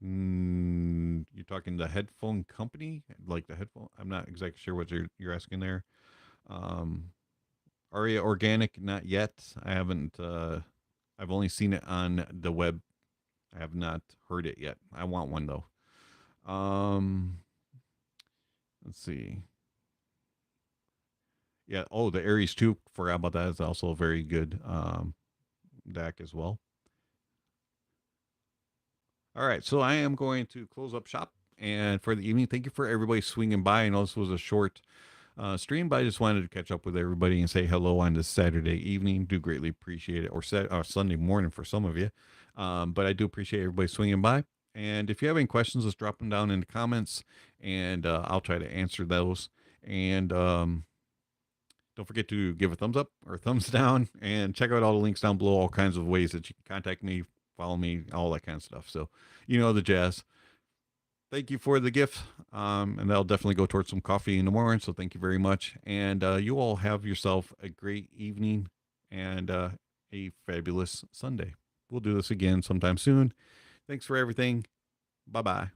You're talking the headphone company, like the headphone? I'm not exactly sure what you're asking there. Aria Organic, not yet. I haven't. I've only seen it on the web. I have not heard it yet. I want one though. Let's see. Yeah. Oh, the Aries 2. Forgot about that. It's also a very good DAC as well. All right. So I am going to close up shop. And for the evening, thank you for everybody swinging by. I know this was a short stream, but I just wanted to catch up with everybody and say hello on this Saturday evening. Do greatly appreciate it, or Sunday morning for some of you. But I do appreciate everybody swinging by. And if you have any questions, just drop them down in the comments, and I'll try to answer those. And don't forget to give a thumbs up or thumbs down, and check out all the links down below, all kinds of ways that you can contact me, follow me, all that kind of stuff. So, you know the jazz. Thank you for the gift. And that'll definitely go towards some coffee in the morning. So thank you very much. And you all have yourself a great evening and a fabulous Sunday. We'll do this again sometime soon. Thanks for everything. Bye bye.